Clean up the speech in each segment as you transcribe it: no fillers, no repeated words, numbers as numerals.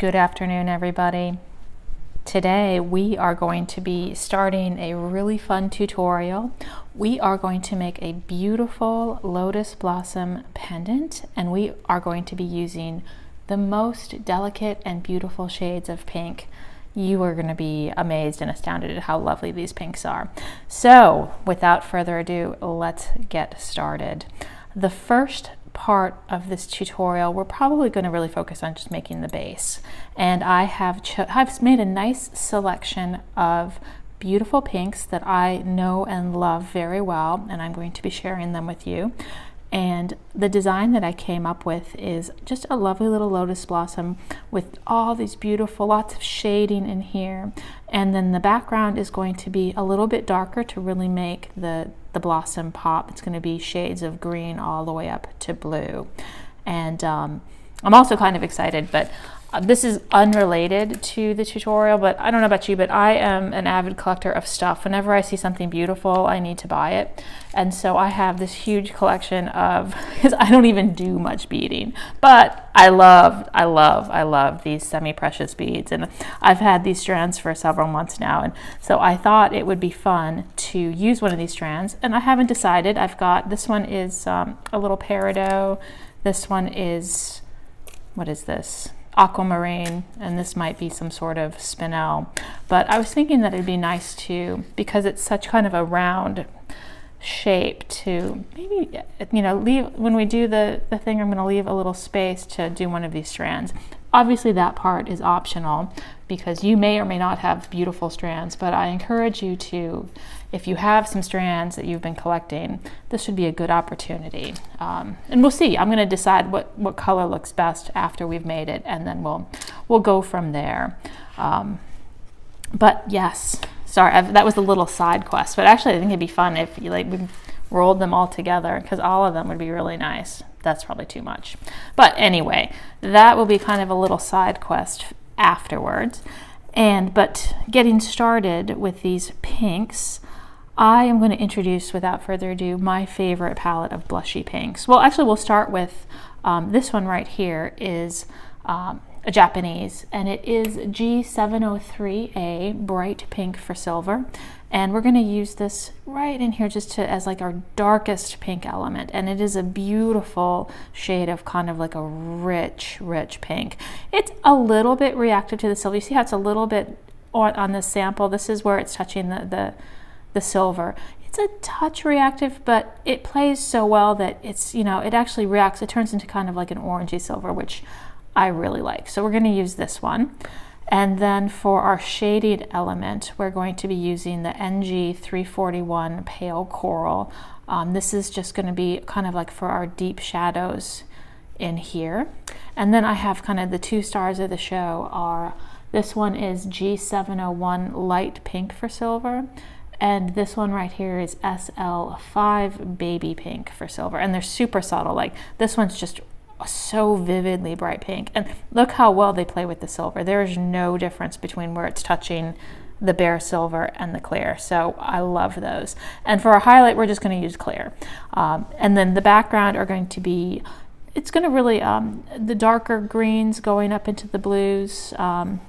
Good afternoon, everybody. Today we are going to be starting a really fun tutorial. We are going to make a beautiful lotus blossom pendant, and we are going to be using the most delicate and beautiful shades of pink. You are going to be amazed and astounded at how lovely these pinks are. So without further ado, let's get started. The first part of this tutorial, we're probably going to really focus on just making the base. And I've made a nice selection of beautiful pinks that I know and love very well, and I'm going to be sharing them with you. And the design that I came up with is just a lovely little lotus blossom with all these beautiful, lots of shading in here. And then the background is going to be a little bit darker to really make the blossom pop. It's going to be shades of green all the way up to blue. And I'm also kind of excited, but this is unrelated to the tutorial, but I don't know about you, but I am an avid collector of stuff. Whenever I see something beautiful, I need to buy it. And so I have this huge collection of, because I don't even do much beading, but I love these semi-precious beads. And I've had these strands for several months now. And so I thought it would be fun to use one of these strands. And I haven't decided. I've got, this one is a little peridot. This one is, what is this? Aquamarine, and this might be some sort of spinel. But I was thinking that it'd be nice to, because it's such kind of a round shape, to maybe, leave, when we do the thing, I'm going to leave a little space to do one of these strands. Obviously that part is optional because you may or may not have beautiful strands, but I encourage you to, if you have some strands that you've been collecting, this should be a good opportunity. And we'll see. I'm going to decide what color looks best after we've made it, and then we'll go from there. But yes, sorry, that was a little side quest. But actually, I think it'd be fun if we rolled them all together, because all of them would be really nice. That's probably too much. But anyway, that will be kind of a little side quest afterwards. But getting started with these pinks, I am going to introduce, without further ado, my favorite palette of blushy pinks. Well, actually, we'll start with this one right here is a Japanese, and it is G703A Bright Pink for Silver. And we're going to use this right in here just as like our darkest pink element. And it is a beautiful shade of kind of like a rich pink. It's a little bit reactive to the silver. You see how it's a little bit on this sample? This is where it's touching the silver. It's a touch reactive, but it plays so well that it's, it actually reacts. It turns into kind of like an orangey silver, which I really like. So we're going to use this one. And then for our shaded element, we're going to be using the NG341 Pale Coral. This is just going to be kind of like for our deep shadows in here. And then I have kind of the two stars of the show are, this one is G701 Light Pink for Silver. And this one right here is SL5 Baby Pink for Silver. And they're super subtle. Like this one's just so vividly bright pink. And look how well they play with the silver. There is no difference between where it's touching the bare silver and the clear. So I love those. And for our highlight, we're just going to use clear. And then the background are going to be, it's going to really, the darker greens going up into the blues to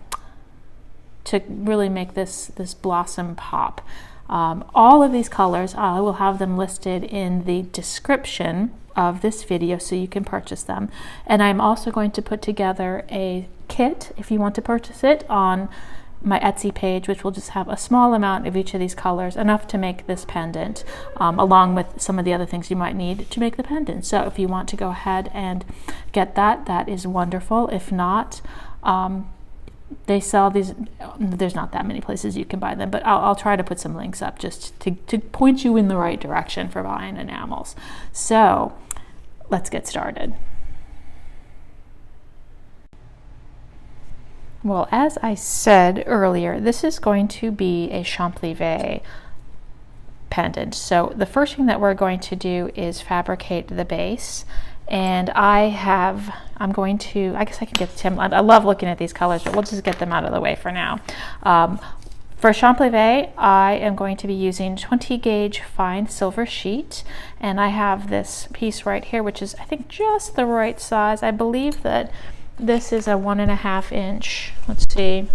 really make this blossom pop. All of these colors, I will have them listed in the description of this video so you can purchase them. And I'm also going to put together a kit, if you want to purchase it, on my Etsy page, which will just have a small amount of each of these colors, enough to make this pendant, along with some of the other things you might need to make the pendant. So if you want to go ahead and get that, that is wonderful. If not, they sell these, there's not that many places you can buy them, but I'll try to put some links up just to point you in the right direction for buying enamels. So let's get started. Well, as I said earlier, this is going to be a Champleve pendant. So the first thing that we're going to do is fabricate the base. And I'm going to, I guess I can get them. I love looking at these colors, but we'll just get them out of the way for now. For Champleve, I am going to be using 20 gauge fine silver sheet, and I have this piece right here, which is, I think, just the right size. I believe that this is a 1.5 inch, let's see,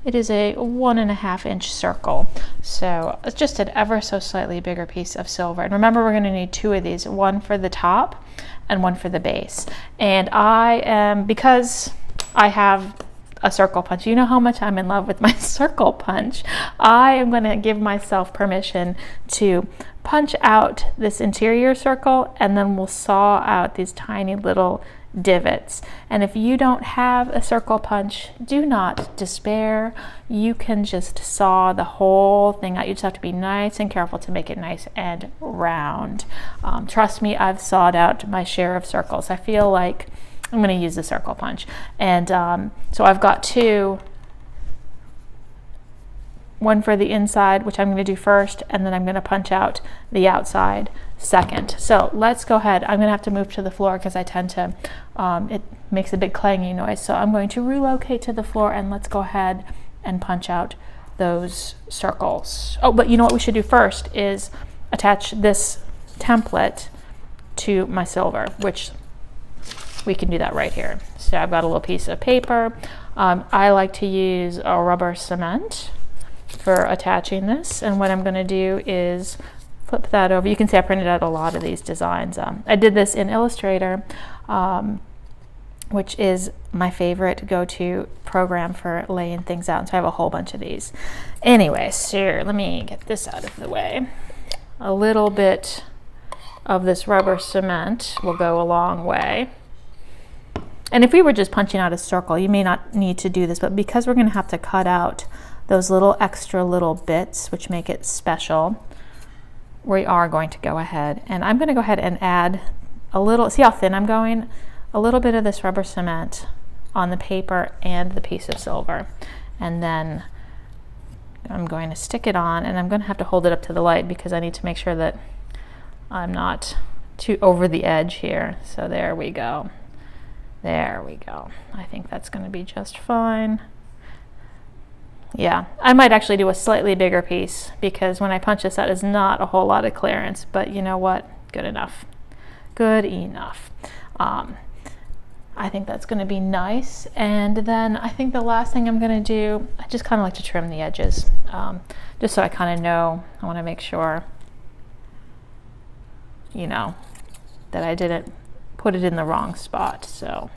it is a 1.5 inch circle. So it's just an ever so slightly bigger piece of silver. And remember, we're going to need 2 of these, one for the top and one for the base. And because I have a circle punch, you know how much I'm in love with my circle punch, I am going to give myself permission to punch out this interior circle, and then we'll saw out these tiny little divots. And if you don't have a circle punch, do not despair. You can just saw the whole thing out. You just have to be nice and careful to make it nice and round. Trust me, I've sawed out my share of circles. I feel like I'm going to use the circle punch. And so I've got 2, one for the inside, which I'm going to do first, and then I'm going to punch out the outside second. So let's go ahead. I'm going to have to move to the floor because I tend to, it makes a big clanging noise. So I'm going to relocate to the floor, and let's go ahead and punch out those circles. Oh, but you know what we should do first is attach this template to my silver, which we can do that right here. So I've got a little piece of paper. I like to use a rubber cement for attaching this, and what I'm going to do is flip that over. You can see I printed out a lot of these designs. I did this in Illustrator, which is my favorite go-to program for laying things out, so I have a whole bunch of these. Anyway, so let me get this out of the way. A little bit of this rubber cement will go a long way. And if we were just punching out a circle, you may not need to do this, but because we're going to have to cut out those little extra little bits which make it special, we are going to go ahead, and I'm going to go ahead and add a little, see how thin I'm going? A little bit of this rubber cement on the paper and the piece of silver. And then I'm going to stick it on, and I'm going to have to hold it up to the light because I need to make sure that I'm not too over the edge here. So there we go. There we go. I think that's going to be just fine. Yeah, I might actually do a slightly bigger piece because when I punch this out, it's not a whole lot of clearance, but you know what? Good enough. Good enough. I think that's going to be nice. And then I think the last thing I'm going to do, I just kind of like to trim the edges, just so I kind of know. I want to make sure, you know, that I didn't put it in the wrong spot. So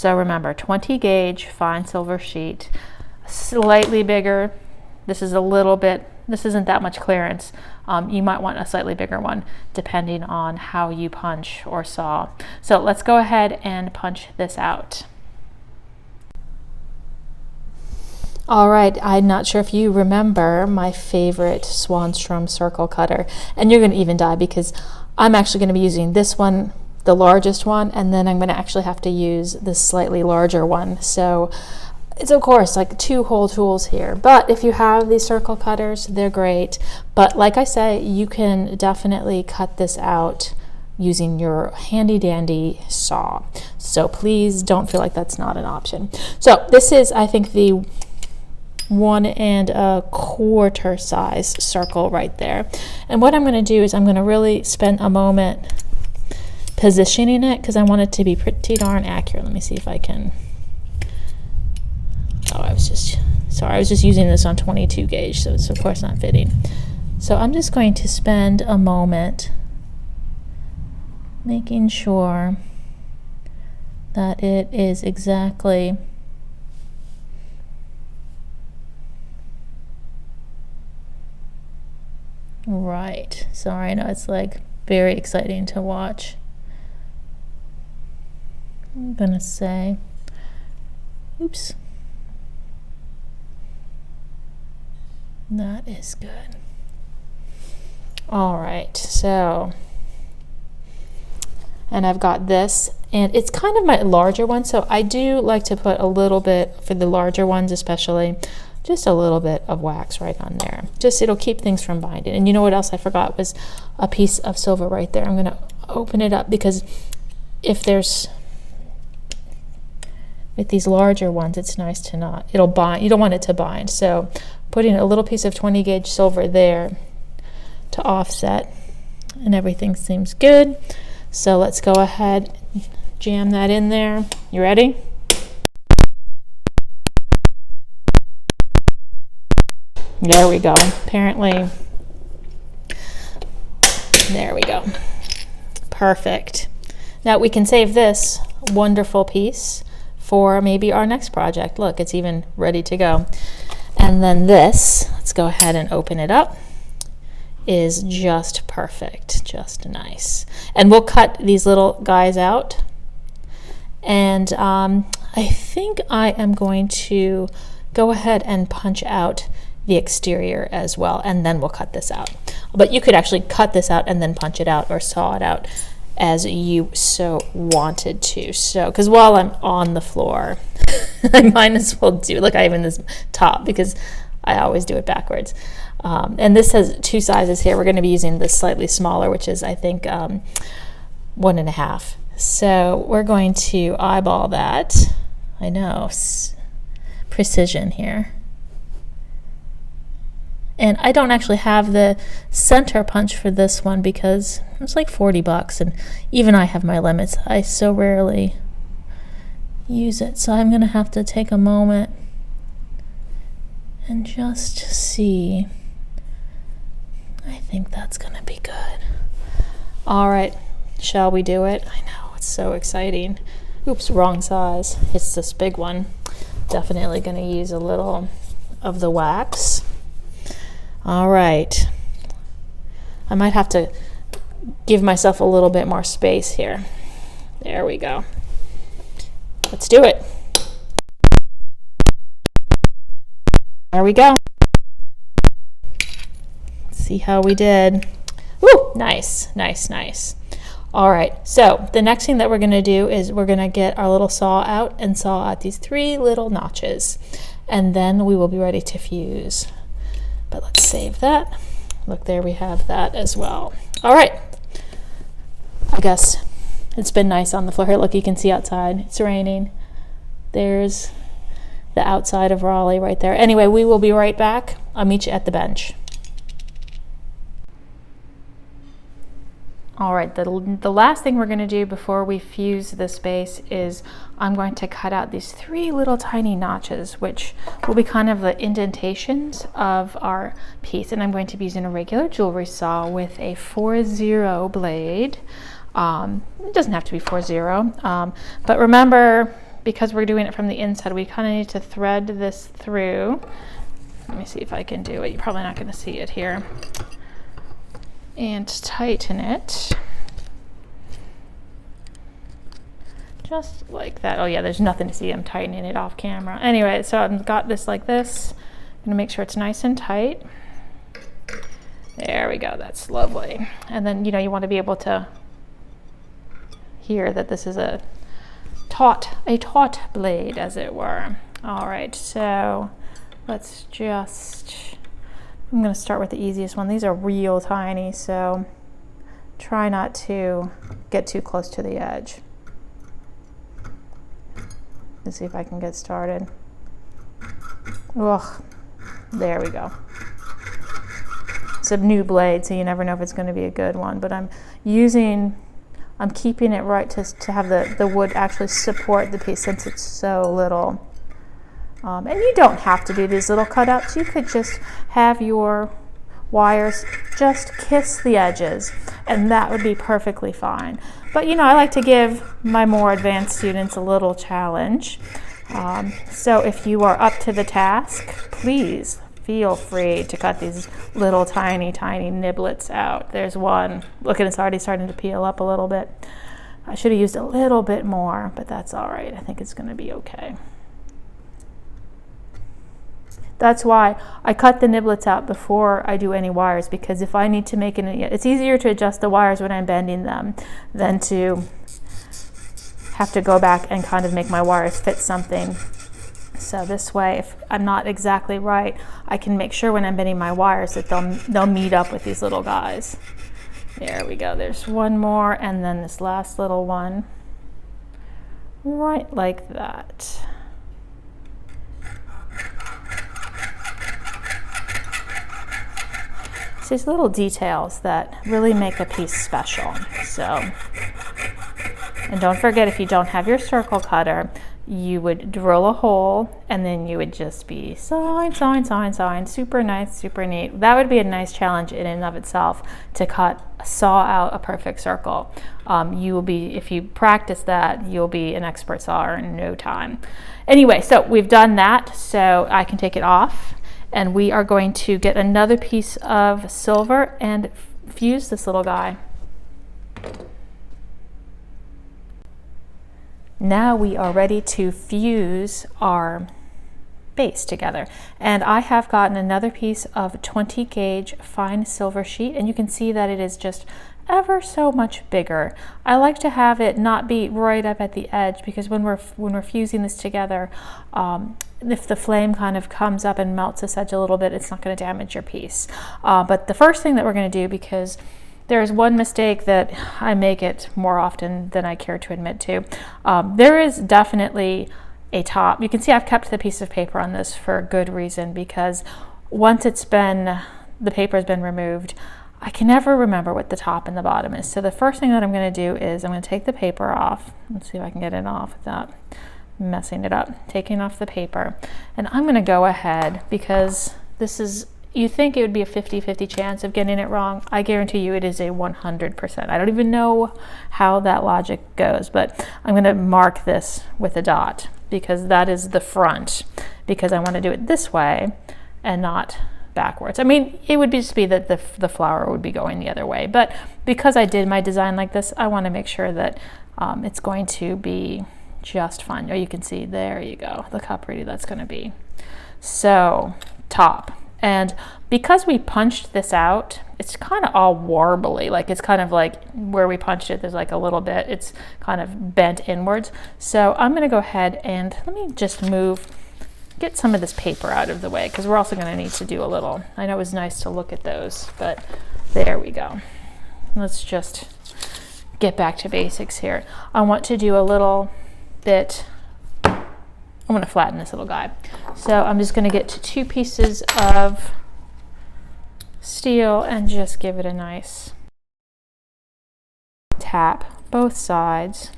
remember, 20 gauge fine silver sheet, slightly bigger. This is a little bit, this isn't that much clearance. You might want a slightly bigger one depending on how you punch or saw. So let's go ahead and punch this out. All right, I'm not sure if you remember my favorite Swanstrom circle cutter, and you're going to even die because I'm actually going to be using this one, the largest one, and then I'm going to actually have to use this slightly larger one. So it's of course like 2 whole tools here, but if you have these circle cutters, they're great. But like I say, you can definitely cut this out using your handy dandy saw. So please don't feel like that's not an option. So this is, I think, the 1 1/4 size circle right there. And what I'm going to do is I'm going to really spend a moment positioning it because I want it to be pretty darn accurate. Let me see if I can. Oh, I was just using this on 22 gauge, so it's of course not fitting. So I'm just going to spend a moment making sure that it is exactly right. Sorry, I know it's like very exciting to watch. I'm gonna say, oops, that is good. All right, so, and I've got this, and it's kind of my larger one, so I do like to put a little bit, for the larger ones especially, just a little bit of wax right on there. Just, it'll keep things from binding. And you know what else I forgot was a piece of silver right there. I'm going to open it up because if there's, with these larger ones, it's nice to not, it'll bind, you don't want it to bind. So putting a little piece of 20 gauge silver there to offset, and everything seems good. So let's go ahead, jam that in there. You ready? There we go. Apparently, there we go. Perfect. Now we can save this wonderful piece for maybe our next project. Look, it's even ready to go. And then this, let's go ahead and open it up, is just perfect, just nice. And we'll cut these little guys out. And I think I am going to go ahead and punch out the exterior as well, and then we'll cut this out. But you could actually cut this out and then punch it out or saw it out as you so wanted to. So, because while I'm on the floor, I might as well do, look, I have in this top because I always do it backwards. And this has two sizes here. We're going to be using this slightly smaller, which is, I think, 1.5. So we're going to eyeball that. I know, precision here. And I don't actually have the center punch for this one because it's like $40, and even I have my limits. I so rarely use it, so I'm gonna have to take a moment and just see. I think that's gonna be good. All right, shall we do it? I know, it's so exciting. Oops, wrong size. It's this big one. Definitely gonna use a little of the wax. All right, I might have to give myself a little bit more space here. There we go. Let's do it. There we go. Let's see how we did. Woo, nice, nice, nice. All right, so the next thing that we're gonna do is we're gonna get our little saw out and saw out these 3 little notches, and then we will be ready to fuse. But let's save that. Look, there we have that as well. All right. I guess it's been nice on the floor. Here, look, you can see outside. It's raining. There's the outside of Raleigh right there. Anyway, we will be right back. I'll meet you at the bench. All right, the last thing we're gonna do before we fuse this base is I'm going to cut out these 3 little tiny notches, which will be kind of the indentations of our piece. And I'm going to be using a regular jewelry saw with a 4-0 blade. It doesn't have to be 4-0, but remember, because we're doing it from the inside, we kind of need to thread this through. Let me see if I can do it. You're probably not gonna see it here. And tighten it just like that. Oh yeah, there's nothing to see. I'm tightening it off camera. Anyway, so I've got this like this. I'm gonna make sure it's nice and tight. There we go. That's lovely. And then, you know, you want to be able to hear that this is a taut blade, as it were. All right, so let's just, I'm going to start with the easiest one. These are real tiny, so try not to get too close to the edge. Let's see if I can get started. Ugh, there we go. It's a new blade, so you never know if it's going to be a good one, but I'm keeping it right to have the wood actually support the piece since it's so little. And you don't have to do these little cutouts. You could just have your wires just kiss the edges, and that would be perfectly fine. But you know, I like to give my more advanced students a little challenge. So if you are up to the task, please feel free to cut these little tiny niblets out. There's one. Look, at it's already starting to peel up a little bit. I should have used a little bit more, but that's all right. I think it's going to be okay. That's why I cut the niblets out before I do any wires, because if I need to make it's easier to adjust the wires when I'm bending them than to have to go back and kind of make my wires fit something. So this way, if I'm not exactly right, I can make sure when I'm bending my wires that they'll meet up with these little guys. There we go. There's one more, and then this last little one, right like that. It's these little details that really make a piece special. So And don't forget, if you don't have your circle cutter, you would drill a hole and then you would just be sawing, super nice, super neat. That would be a nice challenge in and of itself, to saw out a perfect circle. You will be, if you practice that, you'll be an expert sawer in no time. Anyway, so we've done that, so I can take it off, and we are going to get another piece of silver and fuse this little guy. Now we are ready to fuse our base together, and I have gotten another piece of 20 gauge fine silver sheet, and you can see that it is just ever so much bigger. I like to have it not be right up at the edge, because when we're fusing this together, if the flame kind of comes up and melts this edge a little bit, it's not going to damage your piece. But the first thing that we're going to do, because there's one mistake that I make it more often than I care to admit to. There is definitely a top. You can see I've kept the piece of paper on this for a good reason, because once the paper has been removed, I can never remember what the top and the bottom is. So the first thing that I'm going to do is I'm going to take the paper off. Let's see if I can get it off without messing it up. Taking off the paper. And I'm going to go ahead, because this is, you think it would be a 50-50 chance of getting it wrong. I guarantee you it is a 100%. I don't even know how that logic goes, but I'm going to mark this with a dot, because that is the front, because I want to do it this way and not backwards. I mean, it would just be that the flower would be going the other way, but because I did my design like this, I want to make sure that it's going to be just fine. Oh, you can see, there you go. Look how pretty that's going to be. So, top. And because we punched this out, it's kind of all warbly, like it's kind of like where we punched it, there's like a little bit, it's kind of bent inwards. So I'm going to go ahead and let me just get some of this paper out of the way, because we're also going to need to do a little, I know it was nice to look at those, but there we go. Let's just get back to basics here. I want to do a little bit, I'm going to flatten this little guy. So I'm just going to get 2 pieces of steel and just give it a nice tap both sides.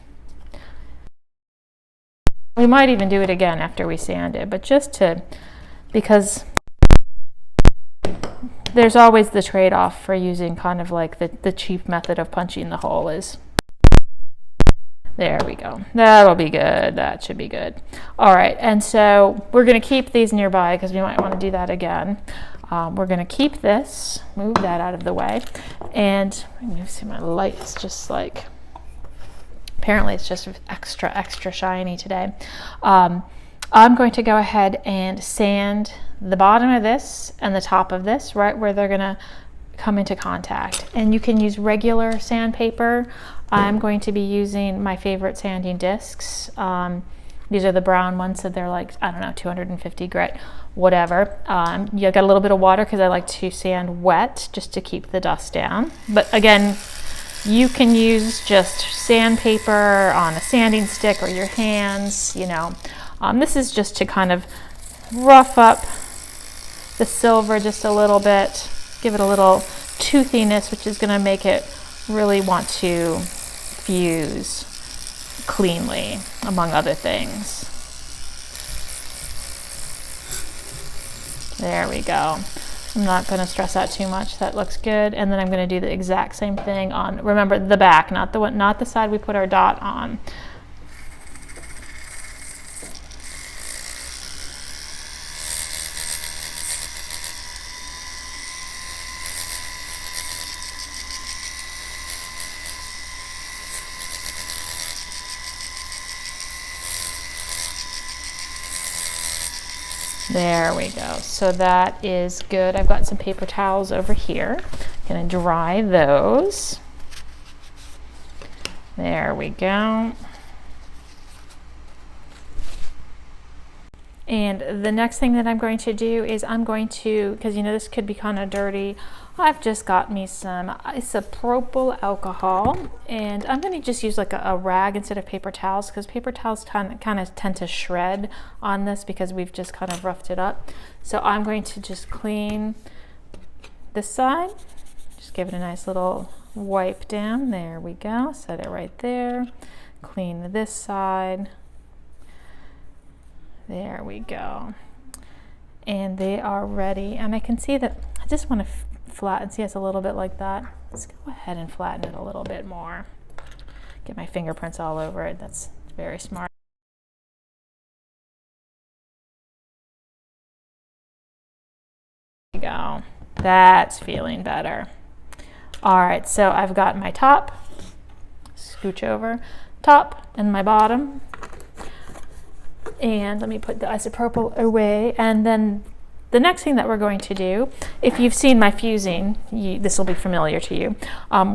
We might even do it again after we sand it, but because there's always the trade-off for using kind of like the cheap method of punching the hole is. There we go. That'll be good. That should be good. All right, and so we're going to keep these nearby, because we might want to do that again. We're going to keep this, move that out of the way, and let me see, my light is just like, apparently it's just extra shiny today. I'm going to go ahead and sand the bottom of this and the top of this, right where they're going to come into contact. And you can use regular sandpaper. I'm going to be using my favorite sanding discs. These are the brown ones, so they're like, I don't know, 250 grit, whatever. You got a little bit of water, because I like to sand wet just to keep the dust down. But again, you can use just sandpaper on a sanding stick or your hands, you know. This is just to kind of rough up the silver just a little bit, give it a little toothiness, which is going to make it really want to fuse cleanly, among other things. There we go. I'm not going to stress out too much. That looks good. And then I'm going to do the exact same thing on, remember, the back, not the side we put our dot on. There we go. So that is good. I've got some paper towels over here. I'm going to dry those. There we go. And the next thing that I'm going to do is I'm going to, because you know this could be kind of dirty, I've just got me some isopropyl alcohol, and I'm going to just use like a rag instead of paper towels, because paper towels kind of tend to shred on this because we've just kind of roughed it up. So I'm going to just clean this side, just give it a nice little wipe down. There we go. Set it right there. clean this side. There we go. And they are ready. And I can see that I just want to flatten. See, it's a little bit like that. Let's go ahead and flatten it a little bit more. Get my fingerprints all over it. That's very smart. There we go. That's feeling better. All right, so I've got my top, scooch over, top and my bottom. And let me put the isopropyl away. And then the next thing that we're going to do, if you've seen my fusing, this will be familiar to you.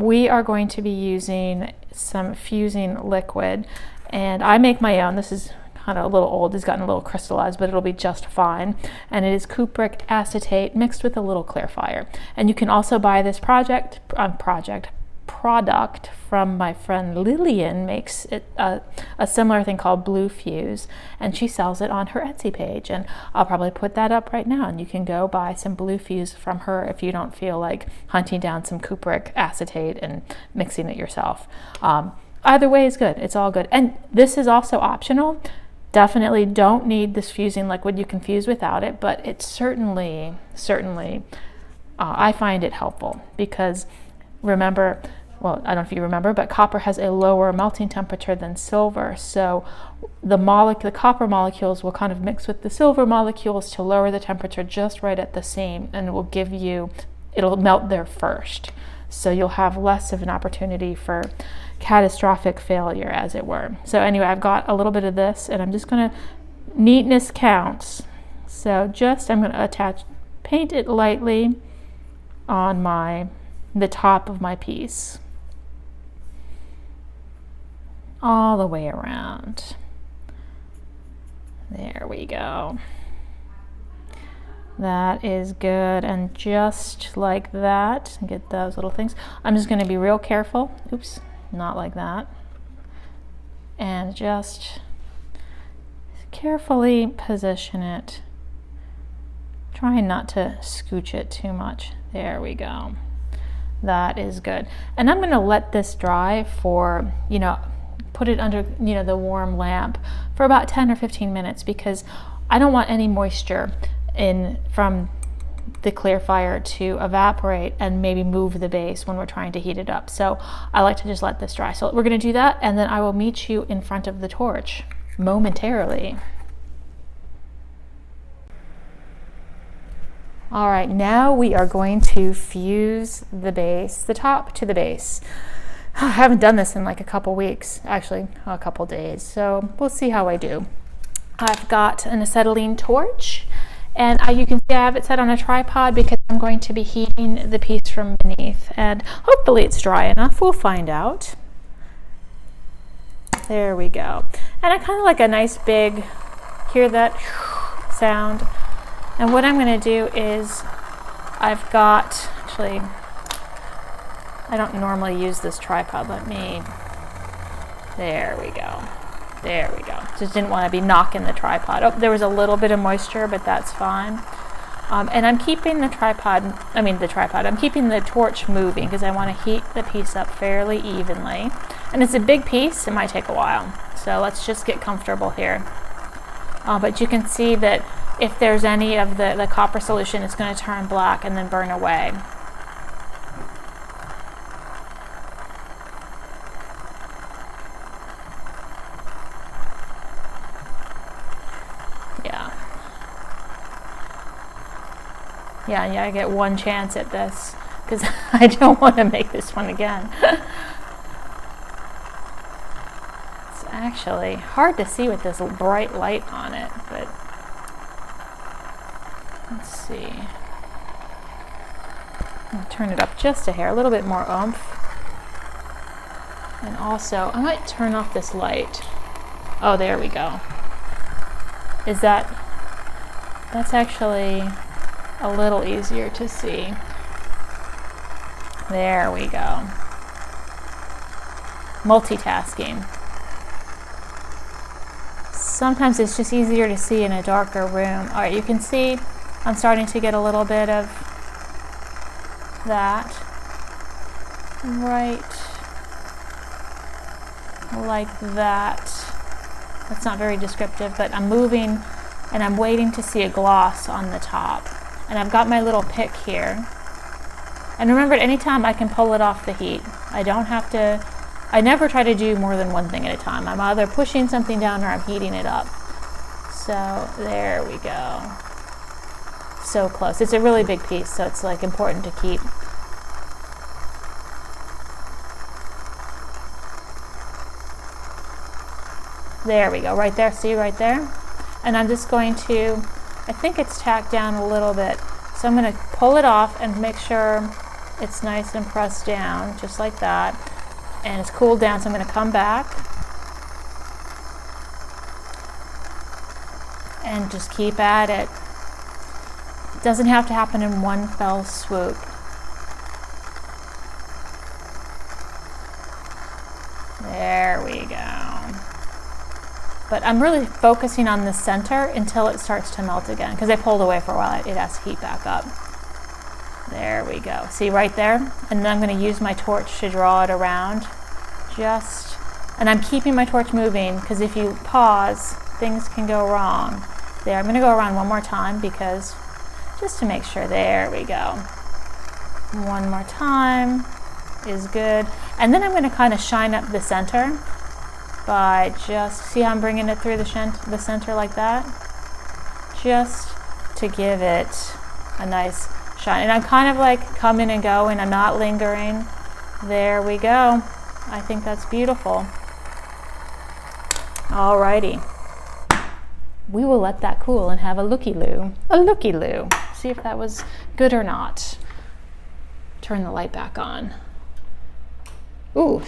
We are going to be using some fusing liquid, and I make my own. This is kind of a little old, it's gotten a little crystallized, but it'll be just fine. And it is cupric acetate mixed with a little clarifier. And you can also buy this product from my friend Lillian. Makes it a similar thing called Blue Fuse, and she sells it on her Etsy page, and I'll probably put that up right now, and you can go buy some Blue Fuse from her if you don't feel like hunting down some cupric acetate and mixing it yourself. Either way is good. It's all good. And this is also optional. Definitely don't need this fusing liquid. You can fuse without it, but it's certainly I find it helpful because remember, well, I don't know if you remember, but copper has a lower melting temperature than silver. So the copper molecules will kind of mix with the silver molecules to lower the temperature just right at the same, and it will it'll melt there first. So you'll have less of an opportunity for catastrophic failure, as it were. So anyway, I've got a little bit of this, and I'm just going to, neatness counts. So I'm going to paint it lightly on the top of my piece, all the way around. There we go. That is good, and just like that, get those little things. I'm just going to be real careful. Oops, not like that. And just carefully position it, trying not to scooch it too much. There we go. That is good. And I'm going to let this dry for, put it under, the warm lamp for about 10 or 15 minutes, because I don't want any moisture from the clarifier to evaporate and maybe move the base when we're trying to heat it up. So I like to just let this dry. So we're going to do that, and then I will meet you in front of the torch momentarily. All right, now we are going to fuse the top to the base. I haven't done this in like a couple weeks, actually a couple days, so we'll see how I do. I've got an acetylene torch, and you can see I have it set on a tripod because I'm going to be heating the piece from beneath, and hopefully it's dry enough. We'll find out. There we go. And I kind of like a nice big, hear that sound? And what I'm going to do is I've got, actually, I don't normally use this tripod. There we go. There we go. Just didn't want to be knocking the tripod. Oh, there was a little bit of moisture, but that's fine. And I'm keeping I'm keeping the torch moving because I want to heat the piece up fairly evenly. And it's a big piece, it might take a while. So let's just get comfortable here. But you can see that if there's any of the copper solution, it's going to turn black and then burn away. Yeah, I get one chance at this because I don't want to make this one again. It's actually hard to see with this bright light on it, but let's see. I'll turn it up just a hair, a little bit more oomph. And also, I might turn off this light. Oh, there we go. That's actually a little easier to see. There we go. Multitasking. Sometimes it's just easier to see in a darker room. All right, you can see I'm starting to get a little bit of that right like that. That's not very descriptive, but I'm moving and I'm waiting to see a gloss on the top. And I've got my little pick here. And remember, at any time I can pull it off the heat. I don't have to, I never try to do more than one thing at a time. I'm either pushing something down or I'm heating it up. So there we go. So close. It's a really big piece, so it's like important to keep. There we go, right there, see right there? And I'm just going to, I think it's tacked down a little bit. So I'm gonna pull it off and make sure it's nice and pressed down, just like that. And it's cooled down, so I'm gonna come back and just keep at it. It doesn't have to happen in one fell swoop. There we go. But I'm really focusing on the center until it starts to melt again, because I pulled away for a while. It has to heat back up. There we go. See right there? And then I'm going to use my torch to draw it around. And I'm keeping my torch moving, because if you pause, things can go wrong. There, I'm going to go around one more time, because just to make sure. There we go. One more time is good. And then I'm going to kind of shine up the center by just, see how I'm bringing it through the center like that? Just to give it a nice shine. And I'm kind of like coming and going, I'm not lingering. There we go. I think that's beautiful. Alrighty. We will let that cool and have a looky-loo. A looky-loo. See if that was good or not. Turn the light back on. Ooh.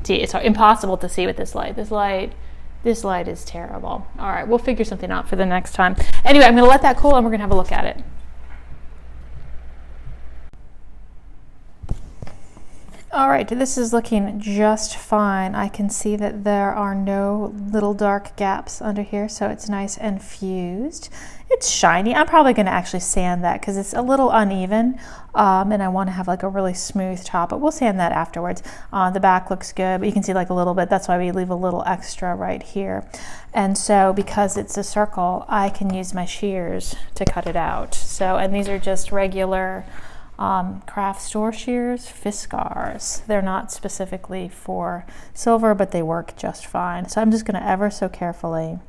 See, it's impossible to see with this light. This light is terrible. All right, we'll figure something out for the next time. Anyway, I'm going to let that cool and we're going to have a look at it. All right, this is looking just fine. I can see that there are no little dark gaps under here, so it's nice and fused. It's shiny. I'm probably going to actually sand that because it's a little uneven, and I want to have like a really smooth top, but we'll sand that afterwards. The back looks good, but you can see like a little bit. That's why we leave a little extra right here. And so because it's a circle, I can use my shears to cut it out. So, and these are just regular craft store shears, Fiskars. They're not specifically for silver, but they work just fine. So I'm just going to ever so carefully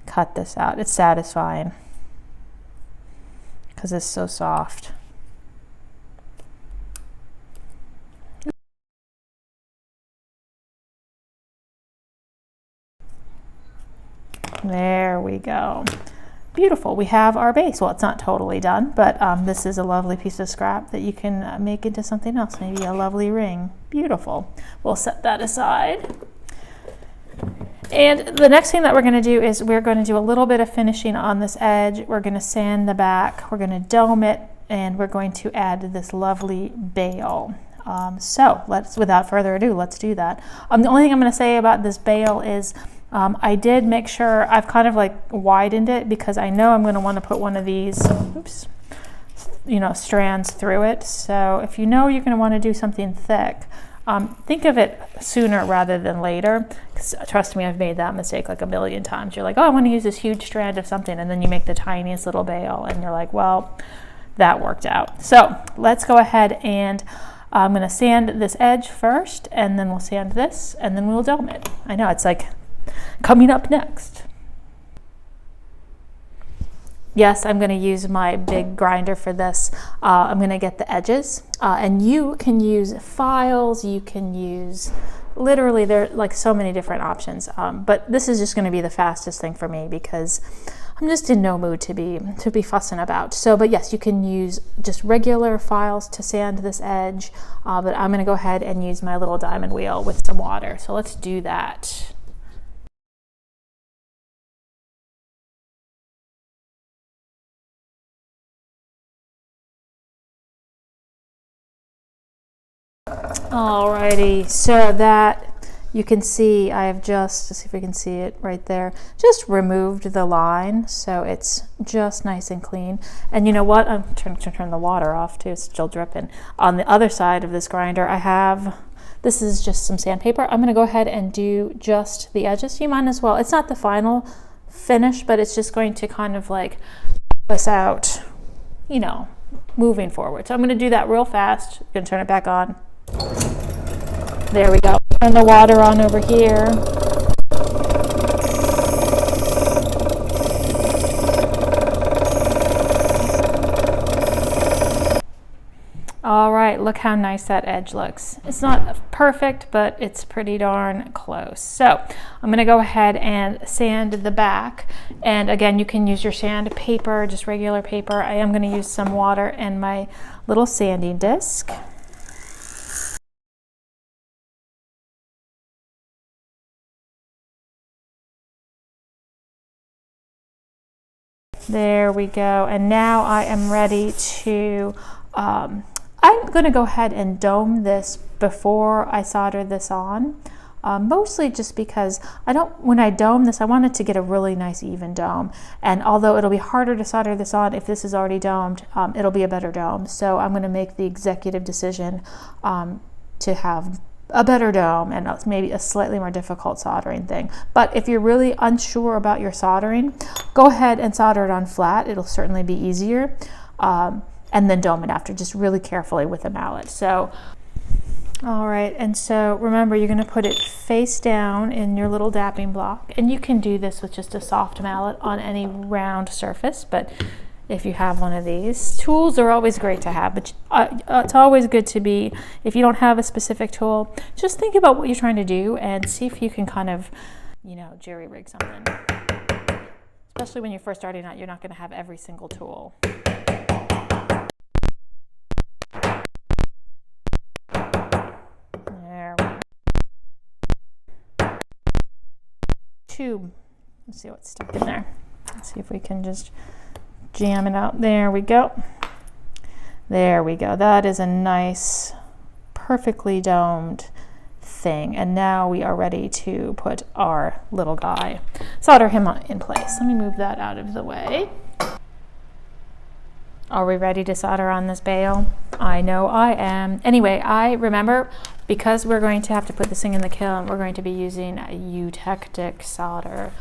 cut this out. It's satisfying because it's so soft. There we go. Beautiful. We have our base. Well, it's not totally done, but this is a lovely piece of scrap that you can make into something else, maybe a lovely ring. Beautiful. We'll set that aside. And the next thing that we're going to do is we're going to do a little bit of finishing on this edge. We're going to sand the back, we're going to dome it, and we're going to add this lovely bail. So without further ado, let's do that. The only thing I'm going to say about this bail is I did make sure I've kind of like widened it because I know I'm going to want to put one of these, oops, strands through it. So if you know you're going to want to do something thick, think of it sooner rather than later. Because trust me, I've made that mistake like a million times. You're like, oh, I want to use this huge strand of something, and then you make the tiniest little bail, and you're like, well, that worked out. So let's go ahead and I'm going to sand this edge first, and then we'll sand this, and then we'll dome it. I know, it's like coming up next. Yes, I'm going to use my big grinder for this. I'm going to get the edges, and you can use files, you can use, literally there are like so many different options, but this is just going to be the fastest thing for me because I'm just in no mood to be fussing about. So, but yes, you can use just regular files to sand this edge, but I'm going to go ahead and use my little diamond wheel with some water. So let's do that. Alrighty, so that you can see I have just, let's see if we can see it right there, just removed the line so it's just nice and clean. And you know what, I'm trying to turn the water off too, it's still dripping. On the other side of this grinder I have This is just some sandpaper. I'm going to go ahead and do just the edges. You might as well. It's not the final finish, but it's just going to kind of like help us out, you know, moving forward. So I'm going to do that real fast. I'm going to turn it back on. There we go. Turn the water on over here. All right, look how nice that edge looks. It's not perfect, but it's pretty darn close. So I'm gonna go ahead and sand the back. And again, you can use your sandpaper, just regular paper. I am gonna use some water and my little sanding disc. There we go. And now I am ready to, I'm going to go ahead and dome this before I solder this on, mostly just because when I dome this, I want it to get a really nice even dome. And although it'll be harder to solder this on if this is already domed, it'll be a better dome. So I'm going to make the executive decision to have a better dome and maybe a slightly more difficult soldering thing. But if you're really unsure about your soldering, go ahead and solder it on flat. It'll certainly be easier. And then dome it after, just really carefully with a mallet. So, all right, and so remember, you're gonna put it face down in your little dapping block, and you can do this with just a soft mallet on any round surface, but if you have one of these, tools are always great to have, but it's always good to be, if you don't have a specific tool, just think about what you're trying to do and see if you can kind of, you know, jerry-rig something. Especially when you're first starting out, you're not gonna have every single tool. Tube. Let's see what's stuck in there. Let's see if we can just jam it out. There we go. There we go. That is a nice, perfectly domed thing. And now we are ready to put our little guy, solder him in place. Let me move that out of the way. Are we ready to solder on this bale? I know I am. Anyway, I remember, because we're going to have to put this thing in the kiln, we're going to be using a eutectic solder,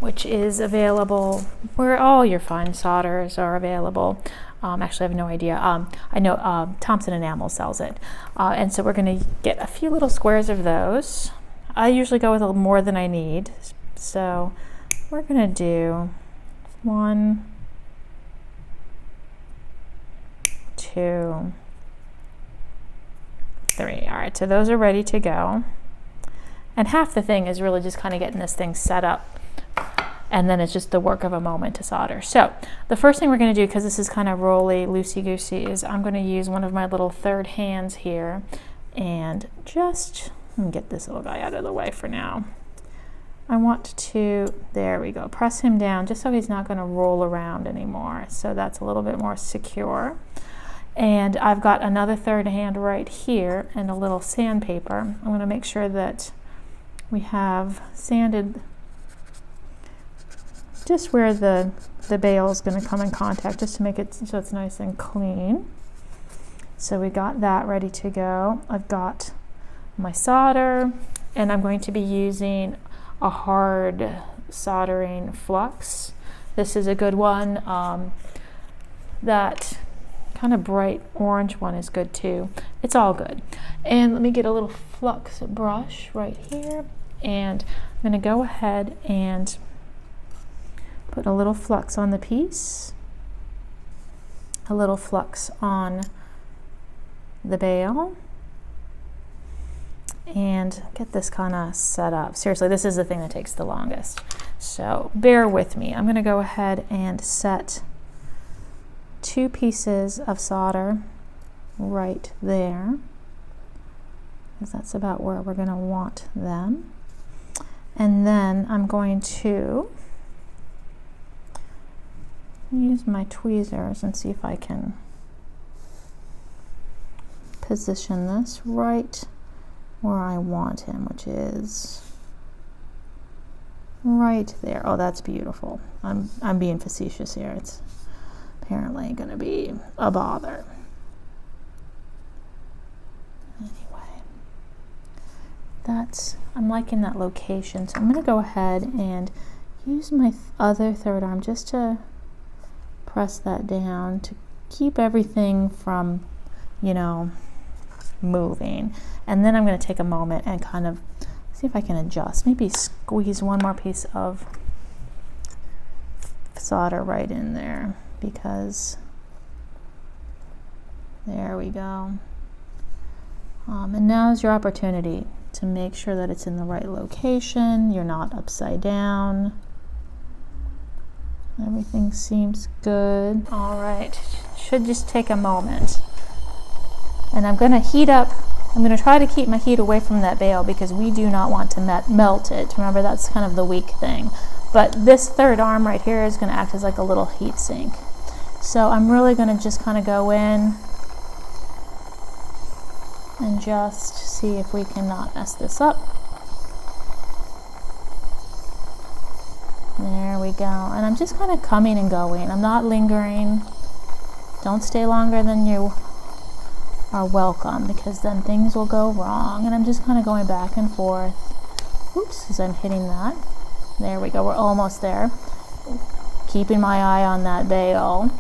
which is available where all your fine solders are available. Actually, I have no idea. I know Thompson Enamel sells it. And so we're going to get a few little squares of those. I usually go with a little more than I need. So we're going to do 1, 2, 3. All right, so those are ready to go. And half the thing is really just kind of getting this thing set up, and then it's just the work of a moment to solder. So the first thing we're going to do, because this is kind of rolly, loosey-goosey, is I'm going to use one of my little third hands here and just get this little guy out of the way for now. I want to, there we go, press him down just so he's not going to roll around anymore. So that's a little bit more secure. And I've got another third hand right here and a little sandpaper. I'm going to make sure that we have sanded just where the bale is going to come in contact, just to make it so it's nice and clean. So we got that ready to go. I've got my solder, and I'm going to be using a hard soldering flux. This is a good one. That kind of bright orange one is good too. It's all good. And let me get a little flux brush right here, and I'm going to go ahead and put a little flux on the piece, a little flux on the bale, and get this kind of set up. Seriously, this is the thing that takes the longest, so bear with me. I'm going to go ahead and set 2 pieces of solder right there, because that's about where we're going to want them. And then I'm going to use my tweezers and see if I can position this right where I want him, which is right there. Oh, that's beautiful. I'm being facetious here. It's apparently going to be a bother. Anyway, I'm liking that location. So I'm going to go ahead and use my other third arm just to press that down to keep everything from, you know, moving. And then I'm going to take a moment and kind of see if I can adjust. Maybe squeeze one more piece of solder right in there, because there we go. And now's your opportunity to make sure that it's in the right location. You're not upside down. Everything seems good. All right, should just take a moment. And I'm gonna heat up, I'm gonna try to keep my heat away from that bale because we do not want to melt it. Remember, that's kind of the weak thing. But this third arm right here is gonna act as like a little heat sink. So I'm really gonna just kind of go in and just see if we cannot mess this up. There we go. And I'm just kind of coming and going. I'm not lingering. Don't stay longer than you are welcome, because then things will go wrong. And I'm just kind of going back and forth. Oops, as I'm hitting that. There we go. We're almost there. Keeping my eye on that bale.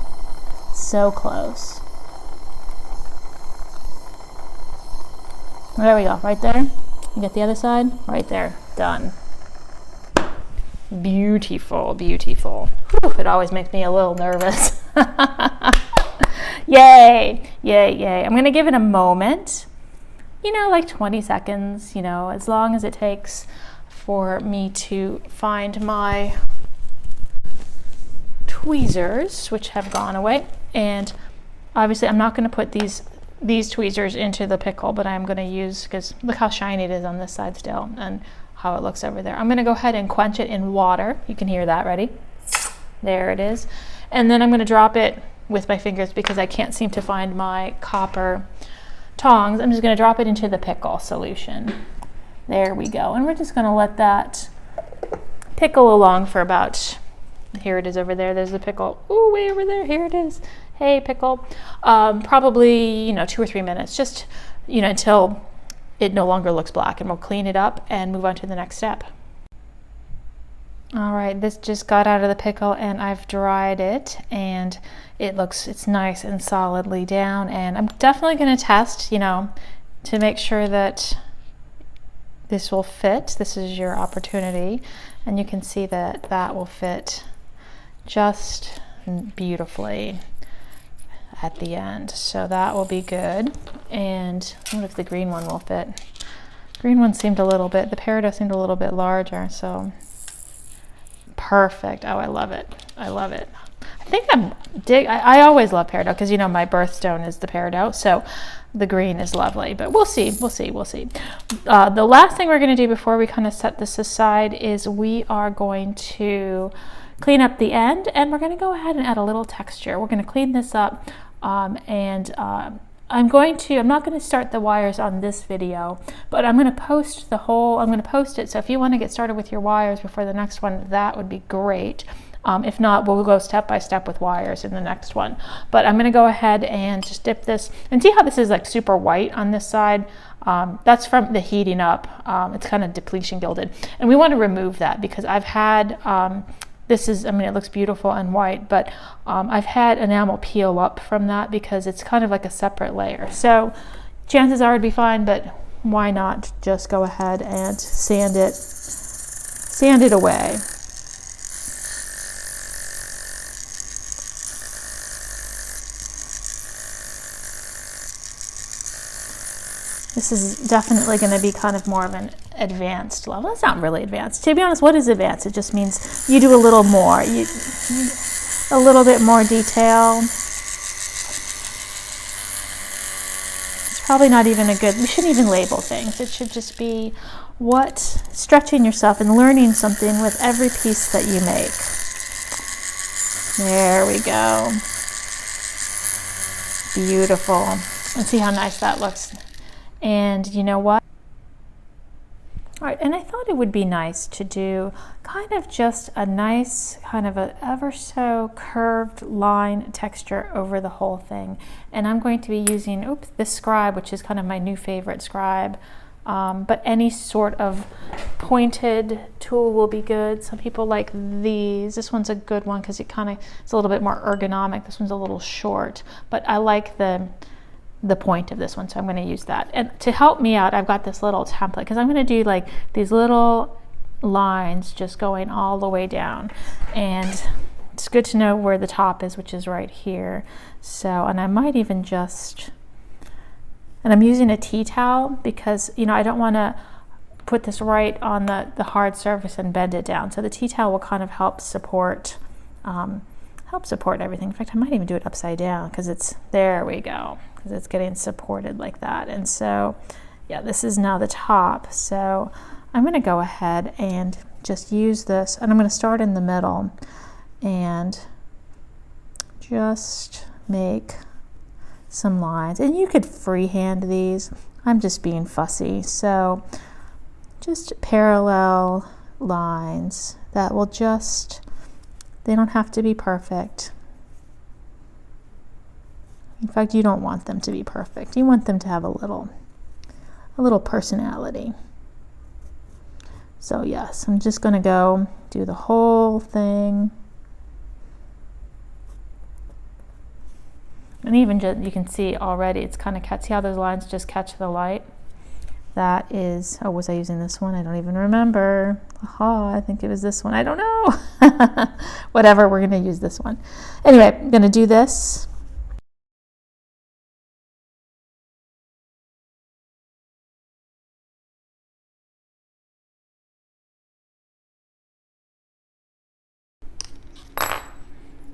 So close. There we go, right there. You get the other side? Right there, done. Beautiful, beautiful. Whew, it always makes me a little nervous. Yay, yay, yay. I'm gonna give it a moment, you know, like 20 seconds, you know, as long as it takes for me to find my tweezers, which have gone away. And obviously I'm not gonna put these tweezers into the pickle, but I'm going to use, because look how shiny it is on this side still and how it looks over there. I'm going to go ahead and quench it in water. You can hear that. Ready? There it is. And then I'm going to drop it with my fingers because I can't seem to find my copper tongs. I'm just going to drop it into the pickle solution. There we go. And we're just going to let that pickle along for about, here it is over there. There's the pickle. Ooh, way over there. Here it is. Hey, pickle. Probably, you know, 2 or 3 minutes, just, you know, until it no longer looks black, and we'll clean it up and move on to the next step. All right, this just got out of the pickle and I've dried it, and it's nice and solidly down. And I'm definitely going to test, you know, to make sure that this will fit. This is your opportunity, and you can see that that will fit just beautifully at the end, so that will be good. And I wonder if the green one will fit. Green one seemed a little bit, the peridot seemed a little bit larger, so perfect. Oh, I love it. I love it. I think I always love peridot because, you know, my birthstone is the peridot, so the green is lovely, but we'll see, we'll see, we'll see. The last thing we're going to do before we kind of set this aside is we are going to clean up the end, and we're going to go ahead and add a little texture. We're going to clean this up. I'm not going to start the wires on this video, but I'm going to post it. So if you want to get started with your wires before the next one, that would be great. If not, we'll go step by step with wires in the next one. But I'm going to go ahead and just dip this, and see how this is like super white on this side. That's from the heating up. It's kind of depletion gilded, and we want to remove that because I've had, it looks beautiful and white, but I've had enamel peel up from that because it's kind of like a separate layer. So chances are it'd be fine, but why not just go ahead and sand it away. This is definitely going to be kind of more of an advanced level. It's not really advanced. To be honest, what is advanced? It just means you do a little more. A little bit more detail. It's probably not even we shouldn't even label things. It should just be stretching yourself and learning something with every piece that you make. There we go. Beautiful. And see how nice that looks. And you know what? All right, and I thought it would be nice to do kind of just a nice kind of a ever so curved line texture over the whole thing. And I'm going to be using, this scribe, which is kind of my new favorite scribe. but any sort of pointed tool will be good. Some people like these. This one's a good one because it's a little bit more ergonomic. This one's a little short, but I like the point of this one, so I'm going to use that. And to help me out, I've got this little template because I'm going to do like these little lines just going all the way down, and it's good to know where the top is, which is right here. So, and I might even just, and I'm using a tea towel because, you know, I don't want to put this right on the hard surface and bend it down. So the tea towel will kind of help support everything. In fact, I might even do it upside down because it's, there we go, because it's getting supported like that. And so, yeah, this is now the top. So I'm going to go ahead and just use this, and I'm going to start in the middle and just make some lines. And you could freehand these. I'm just being fussy. So just parallel lines that will just, they don't have to be perfect. In fact, you don't want them to be perfect. You want them to have a little personality. So yes, I'm just going to go do the whole thing. And even just, you can see already, it's kind of see how those lines just catch the light? That is, oh, was I using this one? I don't even remember. Aha, I think it was this one. I don't know. Whatever, we're going to use this one. Anyway, I'm going to do this.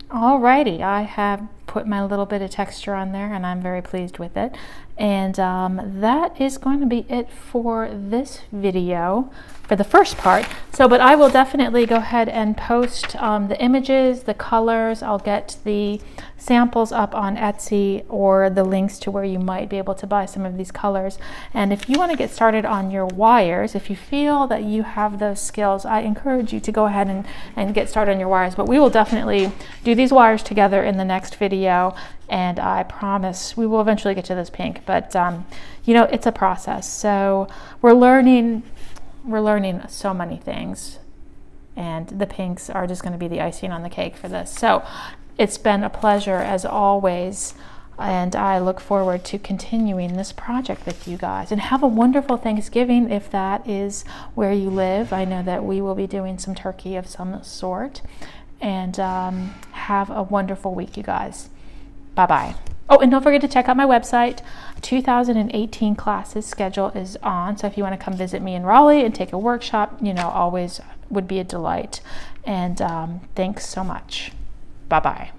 Alrighty, I have put my little bit of texture on there and I'm very pleased with it. And that is going to be it for this video, for the first part. So, but I will definitely go ahead and post the images, the colors. I'll get the samples up on Etsy or the links to where you might be able to buy some of these colors. And if you want to get started on your wires, if you feel that you have those skills, I encourage you to go ahead and get started on your wires. But we will definitely do these wires together in the next video, and I promise we will eventually get to this pink. But you know, it's a process. So we're learning so many things, and the pinks are just going to be the icing on the cake for this. So it's been a pleasure as always, and I look forward to continuing this project with you guys. And have a wonderful Thanksgiving if that is where you live. I know that we will be doing some turkey of some sort. And have a wonderful week, you guys. Bye-bye. Oh, and don't forget to check out my website. 2018 classes schedule is on. So if you want to come visit me in Raleigh and take a workshop, you know, always would be a delight. And thanks so much. Bye-bye.